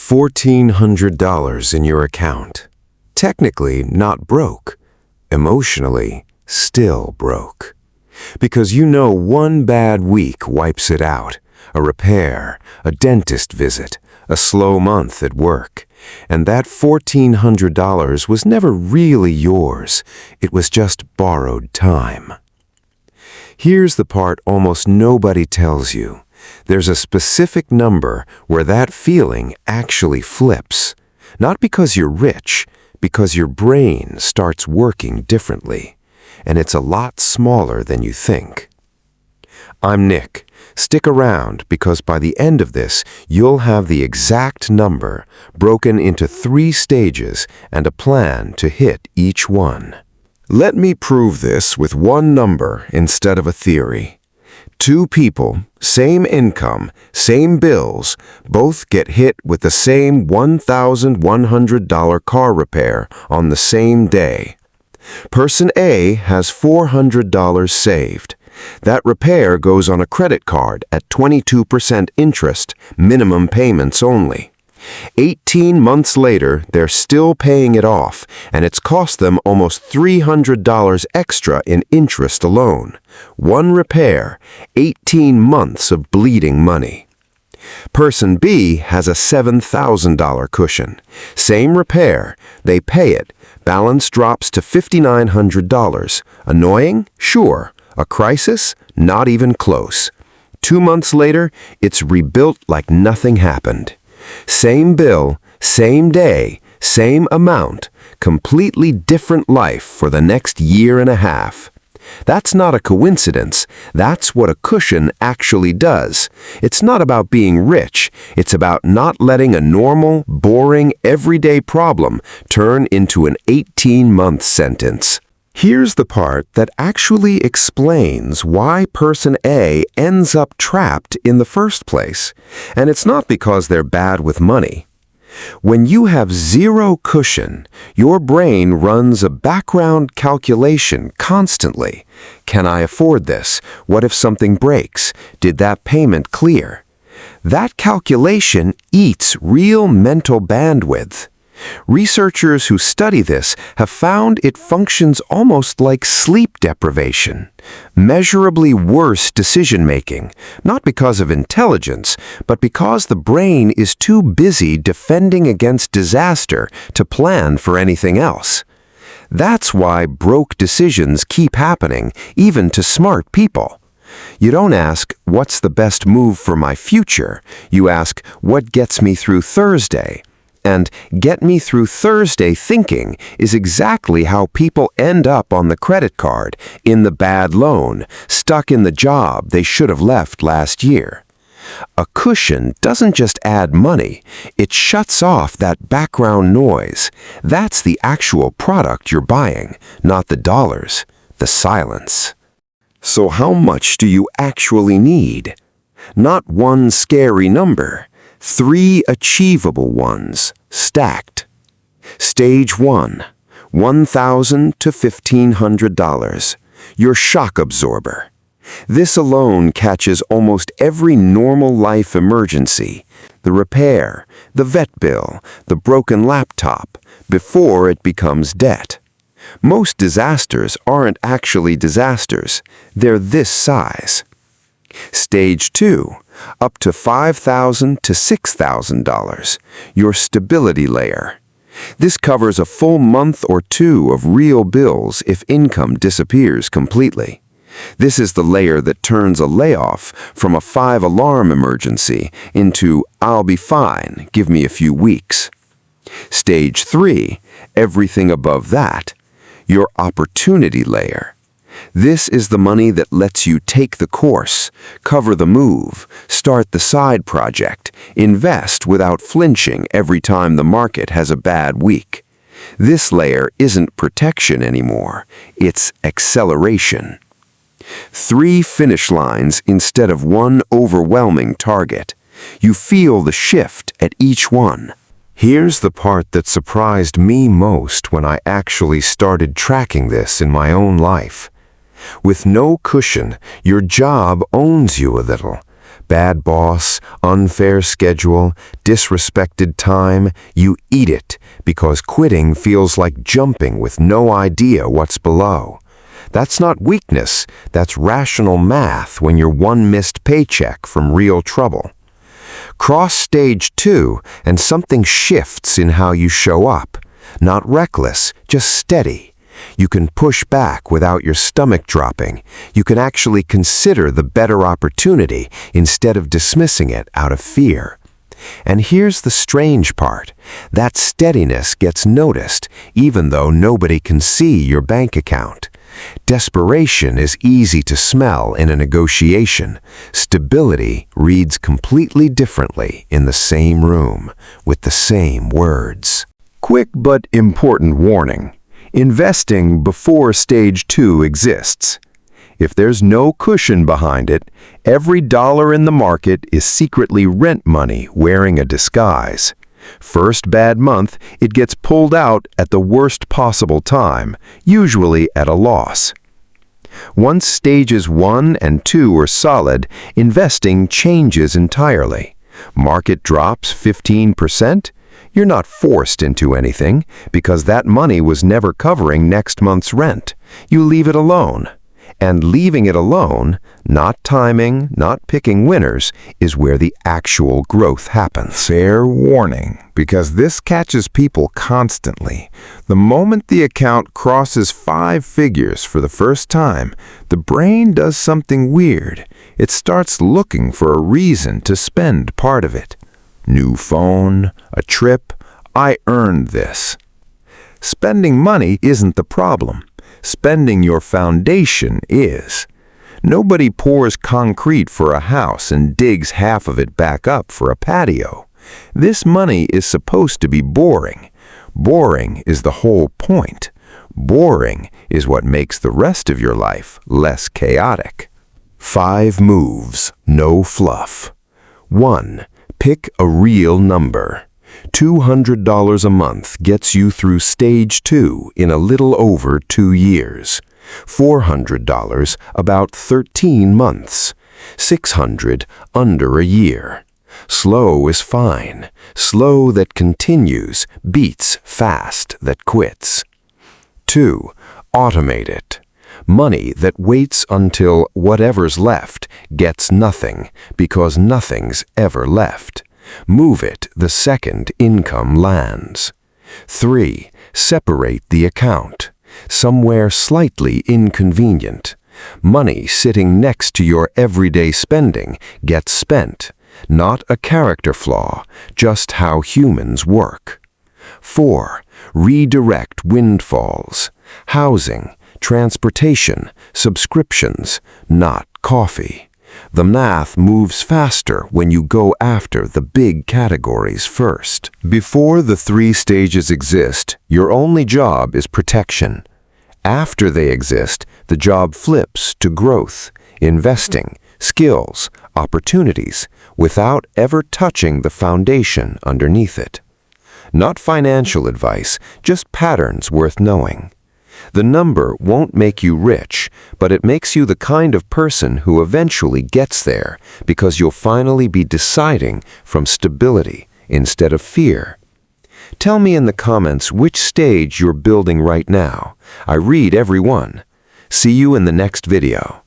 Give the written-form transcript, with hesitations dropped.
$1,400 in your account. Technically not broke. Emotionally, still broke. Because you know one bad week wipes it out. A repair, a dentist visit, a slow month at work. And that $1,400 was never really yours. It was just borrowed time. Here's the part almost nobody tells you. There's a specific number where that feeling actually flips. Not because you're rich, because your brain starts working differently. And it's a lot smaller than you think. I'm Nick. Stick around because by the end of this, you'll have the exact number broken into 3 stages and a plan to hit each one. Let me prove this with one number instead of a theory. 2 people, same income, same bills, both get hit with the same $1,100 car repair on the same day. Person A has $400 saved. That repair goes on a credit card at 22% interest, minimum payments only. 18 months later, they're still paying it off, and it's cost them almost $300 extra in interest alone. One repair, 18 months of bleeding money. Person B has a $7,000 cushion. Same repair, they pay it. Balance drops to $5,900. Annoying? Sure. A crisis? Not even close. 2 months later, it's rebuilt like nothing happened. Same bill, same day, same amount, completely different life for the next year and a half. That's not a coincidence. That's what a cushion actually does. It's not about being rich. It's about not letting a normal, boring, everyday problem turn into an 18-month sentence. Here's the part that actually explains why person A ends up trapped in the first place. And it's not because they're bad with money. When you have zero cushion, your brain runs a background calculation constantly. Can I afford this? What if something breaks? Did that payment clear? That calculation eats real mental bandwidth. Researchers who study this have found it functions almost like sleep deprivation, measurably worse decision-making, not because of intelligence, but because the brain is too busy defending against disaster to plan for anything else. That's why broke decisions keep happening, even to smart people. You don't ask, what's the best move for my future? You ask, what gets me through Thursday? And get me through Thursday thinking is exactly how people end up on the credit card, in the bad loan, stuck in the job they should have left last year. A cushion doesn't just add money, it shuts off that background noise. That's the actual product you're buying, not the dollars, the silence. So how much do you actually need? Not one scary number. 3 achievable ones, stacked. Stage 1, $1,000 to $1,500, your shock absorber. This alone catches almost every normal life emergency, the repair, the vet bill, the broken laptop, before it becomes debt. Most disasters aren't actually disasters, they're this size. Stage 2, up to $5,000 to $6,000, your stability layer. This covers a full month or 2 of real bills if income disappears completely. This is the layer that turns a layoff from a 5-alarm emergency into, I'll be fine, give me a few weeks. Stage 3, everything above that, your opportunity layer. This is the money that lets you take the course, cover the move, start the side project, invest without flinching every time the market has a bad week. This layer isn't protection anymore, it's acceleration. 3 finish lines instead of one overwhelming target. You feel the shift at each one. Here's the part that surprised me most when I actually started tracking this in my own life. With no cushion, your job owns you a little. Bad boss, unfair schedule, disrespected time, you eat it because quitting feels like jumping with no idea what's below. That's not weakness, that's rational math when you're one missed paycheck from real trouble. Cross stage 2 and something shifts in how you show up. Not reckless, just steady. You can push back without your stomach dropping. You can actually consider the better opportunity instead of dismissing it out of fear. And here's the strange part. That steadiness gets noticed even though nobody can see your bank account. Desperation is easy to smell in a negotiation. Stability reads completely differently in the same room with the same words. Quick but important warning. Investing before stage 2 exists. If there's no cushion behind it, every dollar in the market is secretly rent money wearing a disguise. First bad month, it gets pulled out at the worst possible time, usually at a loss. Once stages 1 and 2 are solid, investing changes entirely. Market drops 15%. You're not forced into anything because that money was never covering next month's rent. You leave it alone. And leaving it alone, not timing, not picking winners, is where the actual growth happens. Fair warning, because this catches people constantly. The moment the account crosses 5 figures for the first time, the brain does something weird. It starts looking for a reason to spend part of it. New phone, a trip, I earned this. Spending money isn't the problem. Spending your foundation is. Nobody pours concrete for a house and digs half of it back up for a patio. This money is supposed to be boring. Boring is the whole point. Boring is what makes the rest of your life less chaotic. 5 moves, no fluff. 1. Pick a real number. $200 a month gets you through stage 2 in a little over 2 years. $400 about 13 months. $600 under a year. Slow is fine. Slow that continues beats fast that quits. 2. Automate it. Money that waits until whatever's left gets nothing because nothing's ever left. Move it the second income lands. 3. Separate the account. Somewhere slightly inconvenient. Money sitting next to your everyday spending gets spent. Not a character flaw, just how humans work. 4. Redirect windfalls. Housing, transportation, subscriptions, not coffee. The math moves faster when you go after the big categories first. Before the 3 stages exist, your only job is protection. After they exist, the job flips to growth, investing, skills, opportunities, without ever touching the foundation underneath it. Not financial advice, just patterns worth knowing. The number won't make you rich, but it makes you the kind of person who eventually gets there because you'll finally be deciding from stability instead of fear. Tell me in the comments which stage you're building right now. I read every one. See you in the next video.